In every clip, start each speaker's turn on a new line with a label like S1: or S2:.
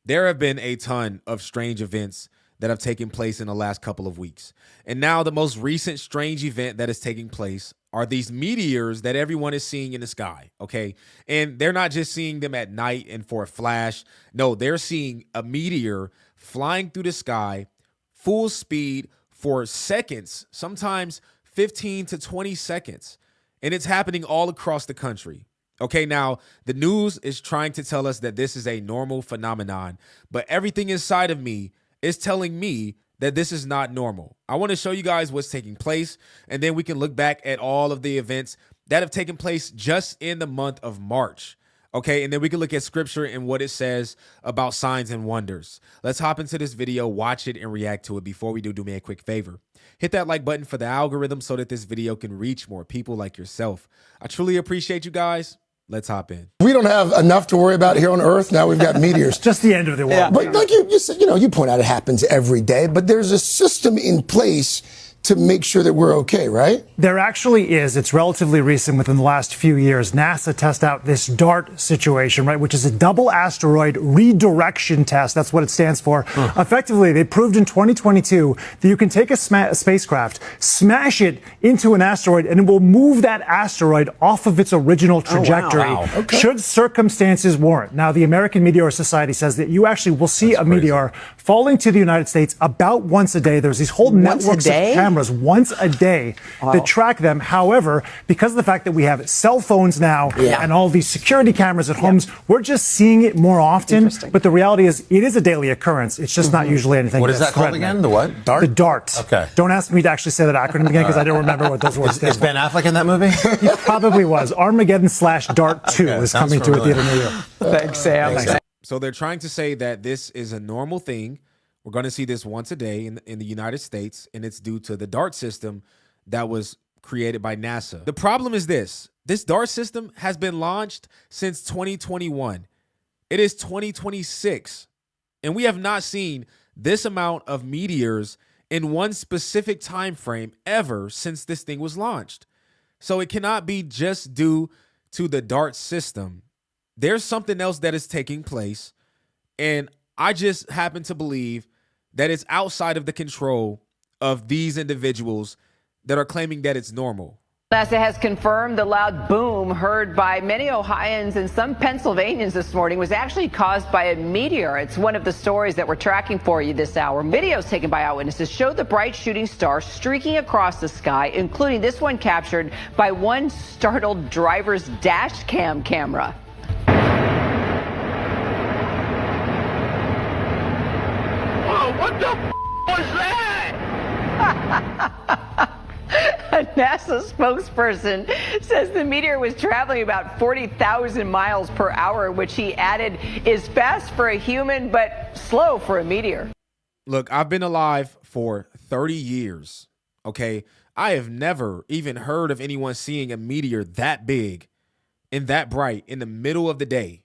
S1: There have been a ton of strange events that have taken place in the last couple of weeks. And now the most recent strange event that is taking place are these meteors that everyone is seeing in the sky, okay? And they're not just seeing them at night and for a flash. No, they're seeing a meteor flying through the sky full speed for seconds, sometimes 15 to 20 seconds. And it's happening all across the country. Okay, now the news is trying to tell us that this is a normal phenomenon, but everything inside of me is telling me that this is not normal. I want to show you guys what's taking place, and then we can look back at all of the events that have taken place just in the month of March. Okay, and then we can look at scripture and what it says about signs and wonders. Let's hop into this video, watch it, and react to it. Before we do me a quick favor. Hit that like button for the algorithm so that this video can reach more people like yourself. I truly appreciate you guys. Let's hop in.
S2: We don't have enough to worry about here on Earth. Now we've got meteors.
S3: Just the end of the world.
S2: Yeah. But like you said, you point out it happens every day, but there's a system in place to make sure that we're okay, right?
S3: There actually is. It's relatively recent, within the last few years. NASA test out this DART situation, right, which is a double asteroid redirection test. That's what it stands for. Effectively, they proved in 2022 that you can take a spacecraft, smash it into an asteroid, and it will move that asteroid off of its original trajectory, should circumstances warrant. Now, the American Meteor Society says that you actually will see a meteor falling to the United States about once a day. There's these whole networks of cameras once a day that track them. However, because of the fact that we have cell phones now and all these security cameras at homes, we're just seeing it more often. But the reality is, it is a daily occurrence. It's just not usually anything.
S4: What is that called again? The what?
S3: DART? The DART.
S4: Okay.
S3: Don't ask me to actually say that acronym again, because I don't remember what those words stand
S4: Is Ben Affleck in that movie?
S3: He probably was. Armageddon/DART 2 is coming to a theater near you.
S5: Thanks, Sam.
S1: So they're trying to say that this is a normal thing. We're going to see this once a day in the United States, and it's due to the DART system that was created by NASA. The problem is this DART system has been launched since 2021. It is 2026, and we have not seen this amount of meteors in one specific time frame ever since this thing was launched. So it cannot be just due to the DART system. There's something else that is taking place, and I just happen to believe that it's outside of the control of these individuals that are claiming that it's normal.
S5: NASA has confirmed the loud boom heard by many Ohioans and some Pennsylvanians this morning was actually caused by a meteor. It's one of the stories that we're tracking for you this hour. Videos taken by eyewitnesses show the bright shooting star streaking across the sky, including this one captured by one startled driver's dash cam camera.
S6: What the was that?
S5: A NASA spokesperson says the meteor was traveling about 40,000 miles per hour, which he added is fast for a human, but slow for a meteor.
S1: Look, I've been alive for 30 years, okay? I have never even heard of anyone seeing a meteor that big and that bright in the middle of the day.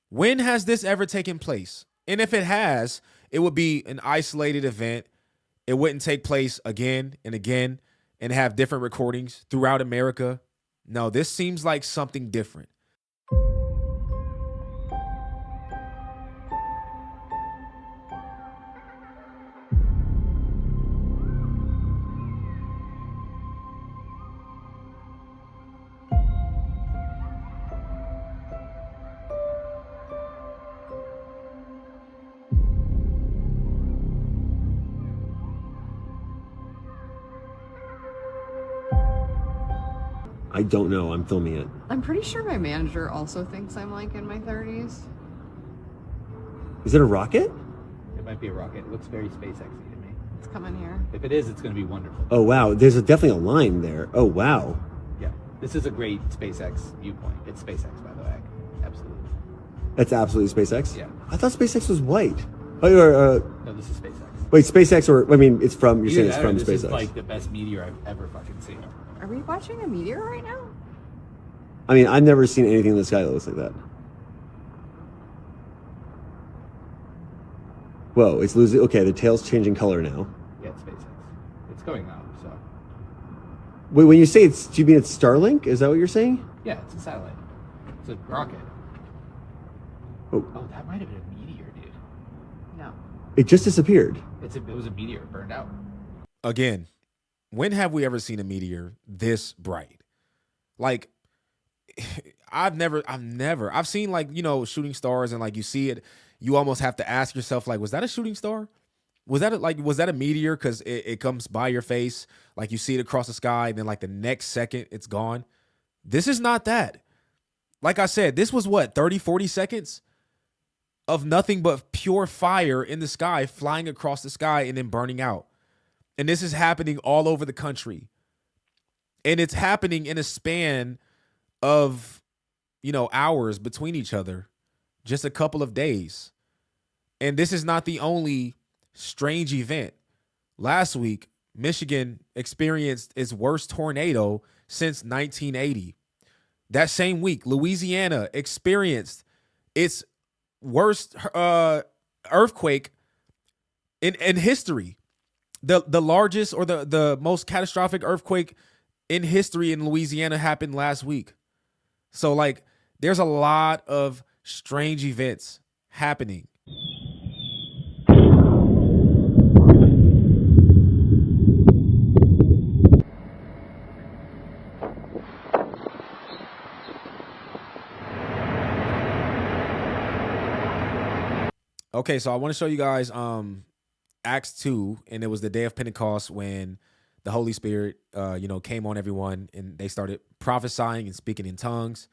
S1: When has this ever taken place? And if it has, it would be an isolated event. It wouldn't take place again and again and have different recordings throughout America. No, this seems like something different.
S7: I don't know. I'm filming it.
S8: I'm pretty sure my manager also thinks I'm like in my 30s.
S7: Is it a rocket?
S9: It might be a rocket. It looks very SpaceX-y to me.
S8: It's coming here.
S9: If it is, it's going to be wonderful.
S7: Oh, wow. There's definitely a line there. Oh, wow.
S9: Yeah. This is a great SpaceX viewpoint. It's SpaceX, by the way. Absolutely.
S7: That's absolutely SpaceX?
S9: Yeah.
S7: I thought SpaceX was white. Oh,
S9: No, this is SpaceX.
S7: wait, SpaceX or, I mean, it's from, you're saying it's from
S9: this
S7: SpaceX.
S9: This is like the best meteor I've ever fucking seen.
S8: Are we watching a meteor right now?
S7: I mean, I've never seen anything in the sky that looks like that. Whoa, it's losing, okay, the tail's changing color now.
S9: Yeah, it's SpaceX. It's going up, so.
S7: Wait, when you say it's, do you mean it's Starlink? Is that what you're saying?
S9: Yeah, it's a satellite. It's a rocket.
S7: Oh.
S9: Oh, that might have been a meteor, dude.
S7: It just disappeared.
S9: It was a meteor burned out.
S1: Again, when have we ever seen a meteor this bright? Like, I've seen, like, you know, shooting stars, and like you see it, you almost have to ask yourself, like, was that a shooting star? Was that a meteor? Because it comes by your face, like you see it across the sky, and then like the next second it's gone. This is not that. Like I said, this was what, 30, 40 seconds of nothing but pure fire in the sky, flying across the sky and then burning out. And this is happening all over the country. And it's happening in a span of, you know, hours between each other, just a couple of days. And this is not the only strange event. Last week, Michigan experienced its worst tornado since 1980. That same week, Louisiana experienced its worst earthquake in history. The largest, or the most catastrophic earthquake in history in Louisiana happened last week. So, like, there's a lot of strange events happening. Okay, so I want to show you guys Acts 2, and it was the day of Pentecost when the Holy Spirit came on everyone, and they started prophesying and speaking in tongues.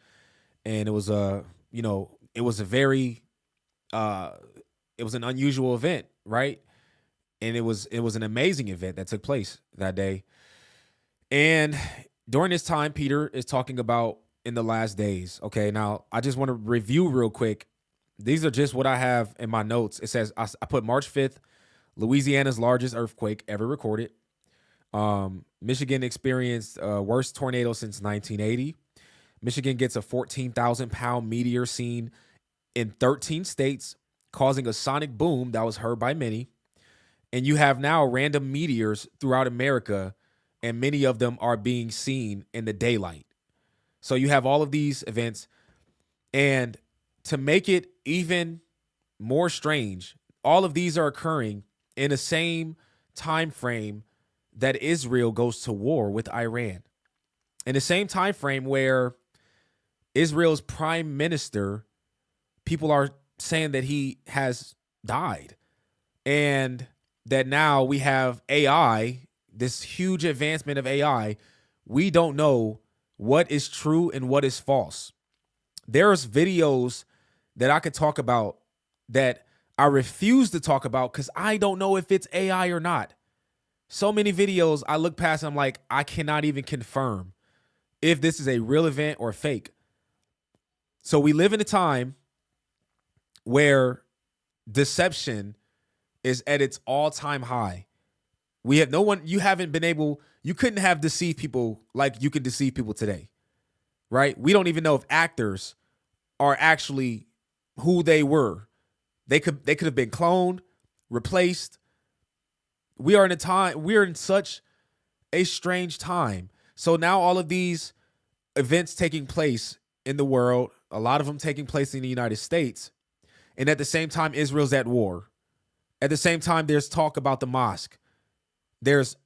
S1: And it was an unusual event, right? And it was an amazing event that took place that day. And during this time, Peter is talking about in the last days. Okay, now I just want to review real quick. These are just what I have in my notes. It says, I put March 5th, Louisiana's largest earthquake ever recorded. Michigan experienced worst tornado since 1980. Michigan gets a 14,000-pound meteor seen in 13 states, causing a sonic boom that was heard by many. And you have now random meteors throughout America, and many of them are being seen in the daylight. So you have all of these events. And to make it even more strange, all of these are occurring in the same time frame that Israel goes to war with Iran. In the same time frame where Israel's prime minister, people are saying that he has died, and that now we have AI, this huge advancement of AI. We don't know what is true and what is false. There's videos that I could talk about that I refuse to talk about because I don't know if it's AI or not. So many videos I look past and I'm like, I cannot even confirm if this is a real event or fake. So we live in a time where deception is at its all-time high. We have you couldn't have deceived people like you can deceive people today, right? We don't even know if actors are actually who they were. They could have been cloned, replaced. We're in such a strange time. So now all of these events taking place in the world, a lot of them taking place in the United States, and at the same time, Israel's at war. At the same time, there's talk about the mosque. There's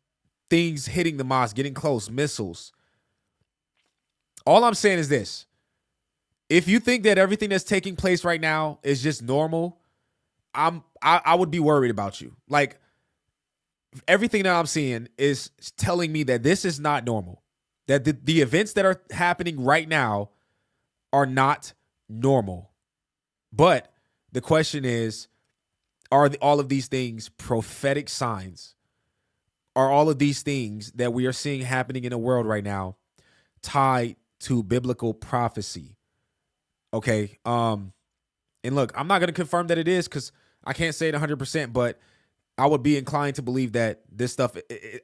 S1: things hitting the mosque, getting close, missiles. All I'm saying is this. If you think that everything that's taking place right now is just normal, I would be worried about you. Like, everything that I'm seeing is telling me that this is not normal. That the events that are happening right now are not normal. But the question is, are all of these things prophetic signs? Are all of these things that we are seeing happening in the world right now tied to biblical prophecy? Okay. And look, I'm not going to confirm that it is because I can't say it 100%, but I would be inclined to believe that this stuff,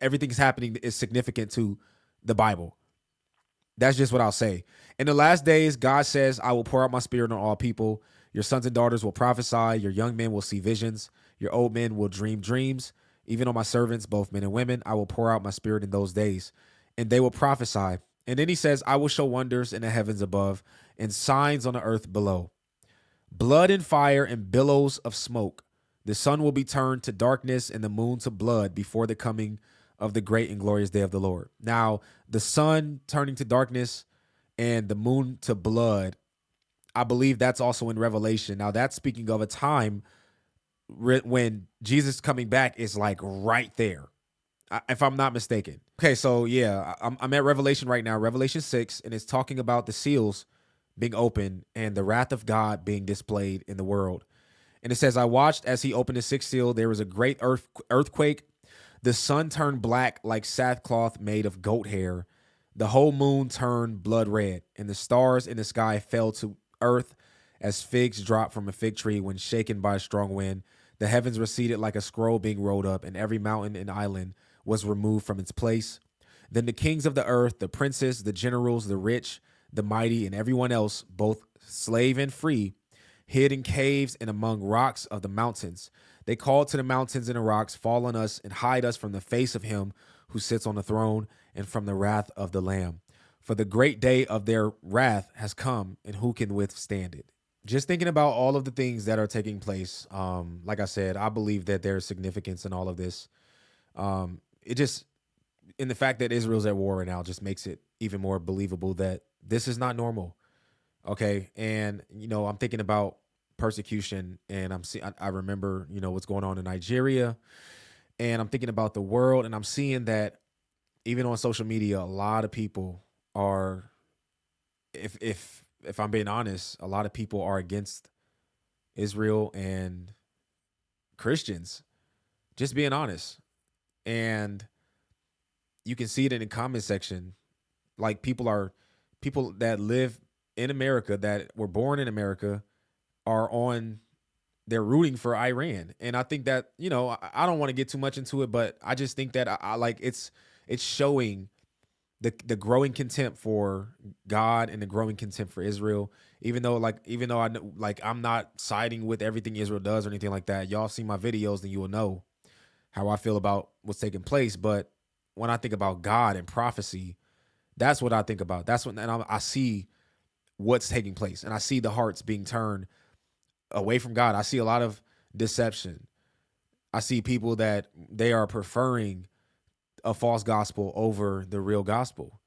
S1: everything's happening is significant to the Bible. That's just what I'll say. In the last days, God says, I will pour out my spirit on all people. Your sons and daughters will prophesy. Your young men will see visions. Your old men will dream dreams. Even on my servants, both men and women, I will pour out my spirit in those days, and they will prophesy. And then he says, I will show wonders in the heavens above and signs on the earth below, blood and fire and billows of smoke. The sun will be turned to darkness and the moon to blood before the coming of the great and glorious day of the Lord. Now, the sun turning to darkness and the moon to blood, I believe that's also in Revelation. Now, that's speaking of a time when Jesus coming back is like right there, if I'm not mistaken. Okay, so yeah, I'm at Revelation right now, Revelation 6, and it's talking about the seals being opened and the wrath of God being displayed in the world. And it says, I watched as he opened the sixth seal. There was a great earthquake. The sun turned black like sackcloth made of goat hair. The whole moon turned blood red, and the stars in the sky fell to earth as figs drop from a fig tree when shaken by a strong wind. The heavens receded like a scroll being rolled up, and every mountain and island was removed from its place. Then the kings of the earth, the princes, the generals, the rich, the mighty, and everyone else, both slave and free, hid in caves and among rocks of the mountains. They called to the mountains and the rocks, fall on us and hide us from the face of him who sits on the throne and from the wrath of the Lamb. For the great day of their wrath has come, and who can withstand it? Just thinking about all of the things that are taking place, like I said, I believe that there's significance in all of this. It just, in the fact that Israel's at war right now, just makes it even more believable that this is not normal. Okay, and I'm thinking about persecution, and I remember what's going on in Nigeria, and I'm thinking about the world, and I'm seeing that even on social media, a lot of people are, if I'm being honest, a lot of people are against Israel and Christians. Just being honest, and you can see it in the comment section. Like people that live in America, that were born in America, they're rooting for Iran. And I think that, I don't want to get too much into it, but I just think that I like it's showing the growing contempt for God and the growing contempt for Israel. Even though I know, like, I'm not siding with everything Israel does or anything like that. Y'all see my videos, then you will know how I feel about what's taking place. But when I think about God and prophecy, that's what I think about. That's when I see what's taking place, and I see the hearts being turned away from God. I see a lot of deception. I see people that they are preferring a false gospel over the real gospel.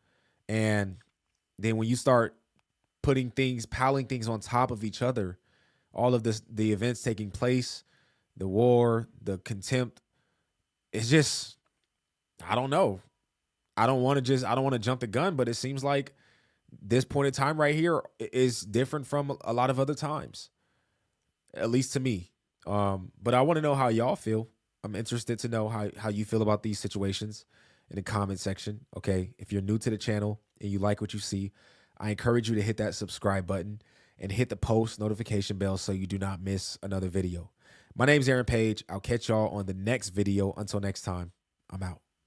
S1: And then when you start piling things on top of each other, all of this, the events taking place, the war, the contempt, it's just, I don't know. I don't want to jump the gun, but it seems like this point in time right here is different from a lot of other times, at least to me. But I want to know how y'all feel. I'm interested to know how you feel about these situations in the comment section. Okay. If you're new to the channel and you like what you see, I encourage you to hit that subscribe button and hit the post notification bell so you do not miss another video. My name's Aaron Page. I'll catch y'all on the next video. Until next time, I'm out.